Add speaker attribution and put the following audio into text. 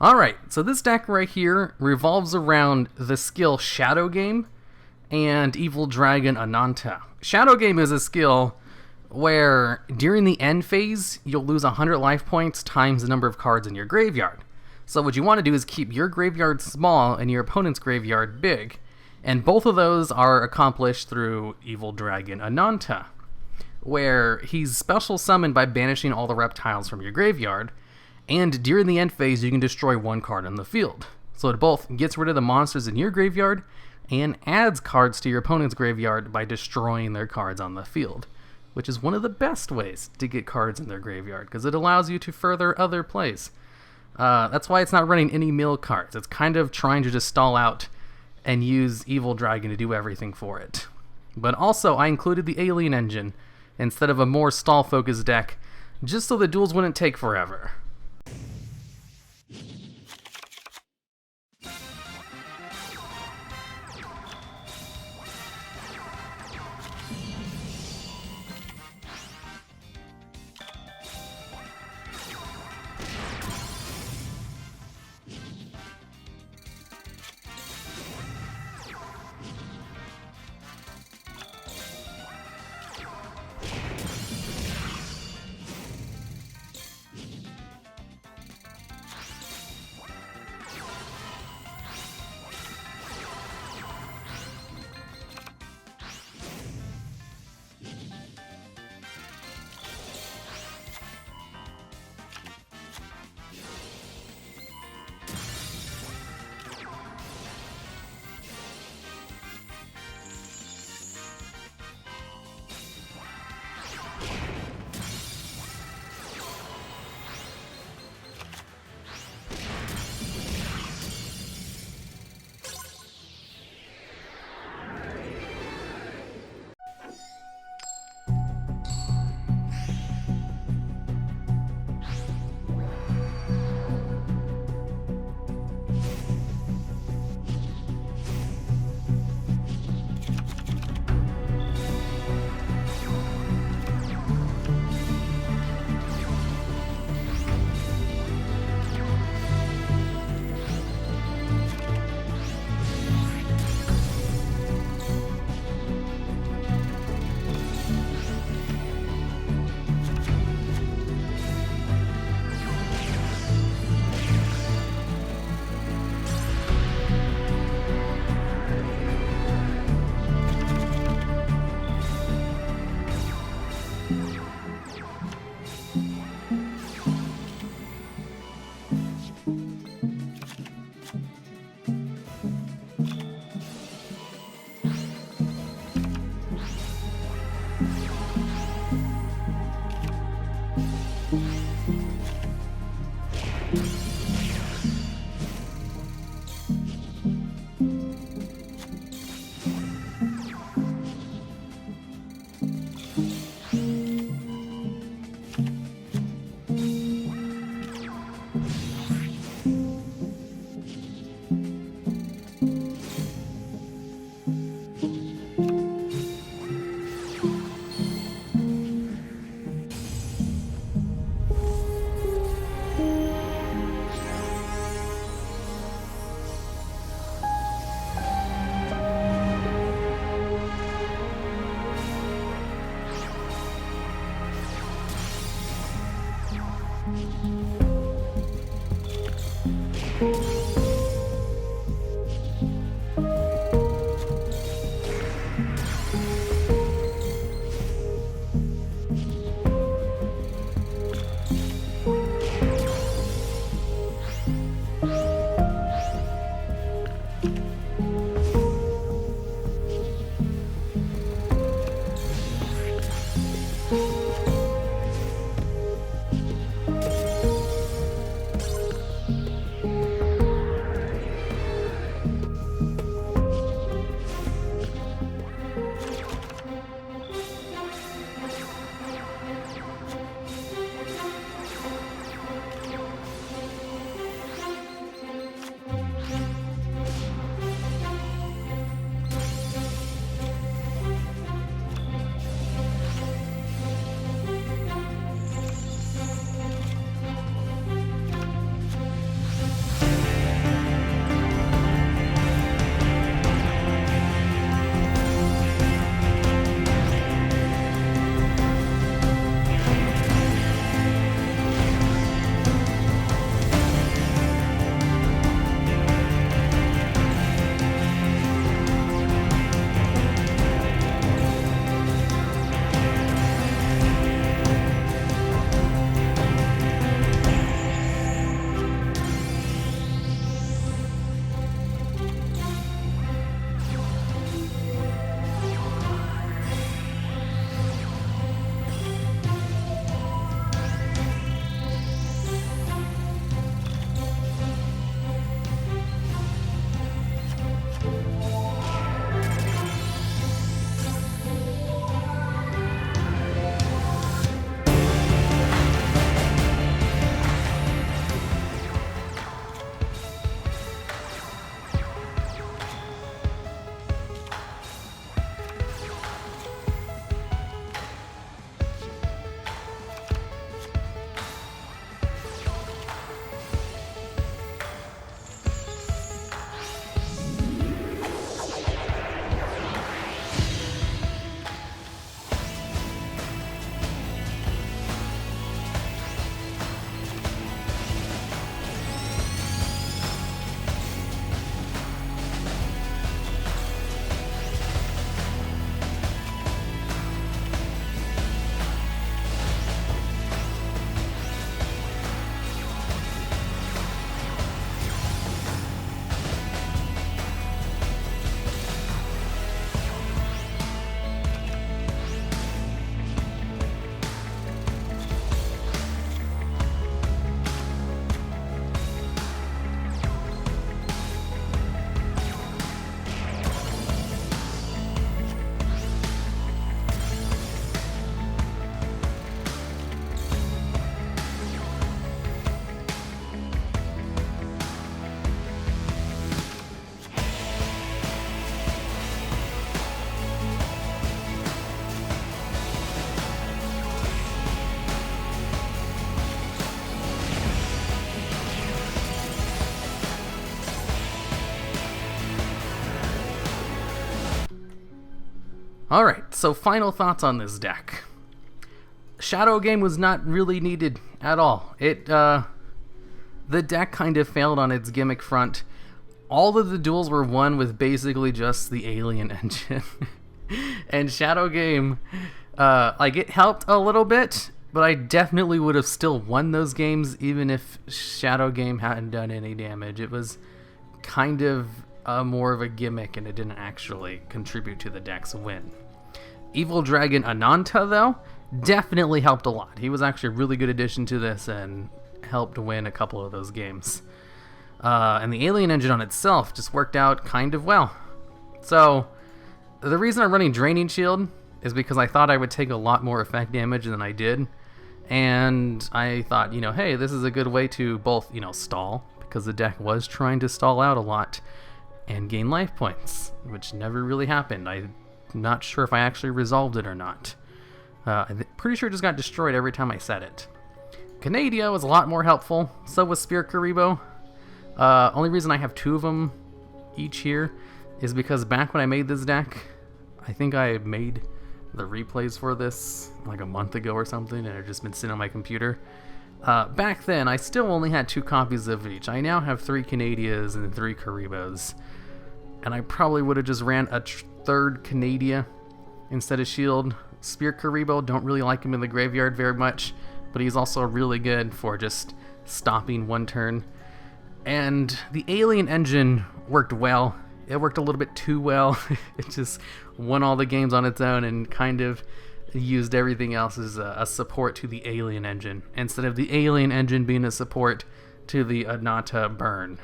Speaker 1: Alright, so this deck right here revolves around the skill Shadow Game and Evil Dragon Ananta. Shadow Game is a skill where during the end phase, you'll lose 100 life points times the number of cards in your graveyard. So what you want to do is keep your graveyard small and your opponent's graveyard big. And both of those are accomplished through Evil Dragon Ananta, where he's special summoned by banishing all the reptiles from your graveyard, and during the end phase you can destroy one card on the field. So it both gets rid of the monsters in your graveyard and adds cards to your opponent's graveyard by destroying their cards on the field, which is one of the best ways to get cards in their graveyard, because it allows you to further other plays. That's why it's not running any mill cards. It's kind of trying to just stall out and use Evil Dragon to do everything for it. But also, I included the Alien Engine instead of a more stall-focused deck, just so the duels wouldn't take forever. Alright, so final thoughts on this deck. Shadow Game was not really needed at all. The deck kind of failed on its gimmick front. All of the duels were won with basically just the alien engine. And Shadow Game, it helped a little bit, but I definitely would have still won those games even if Shadow Game hadn't done any damage. It was kind of more of a gimmick, and it didn't actually contribute to the deck's win. Evil Dragon Ananta, though, definitely helped a lot. He was actually a really good addition to this and helped win a couple of those games. And the alien engine on itself just worked out kind of well. So, the reason I'm running Draining Shield is because I thought I would take a lot more effect damage than I did. And I thought, hey, this is a good way to both, stall, because the deck was trying to stall out a lot, and gain life points, which never really happened. I'm not sure if I actually resolved it or not. I'm pretty sure it just got destroyed every time I said it. Canadia was a lot more helpful, so was Spear Karibo. Only reason I have 2 of them each here is because back when I made this deck, I think I made the replays for this like a month ago or something, and it had just been sitting on my computer. Back then, I still only had 2 copies of each. I now have 3 Canadias and 3 Karibos. And I probably would have just ran a 3rd Canadia instead of Shield. Spear Karibo, don't really like him in the graveyard very much, but he's also really good for just stopping 1 turn. And the alien engine worked well. It worked a little bit too well. It just won all the games on its own and kind of used everything else as a support to the alien engine, instead of the alien engine being a support to the Ananta burn.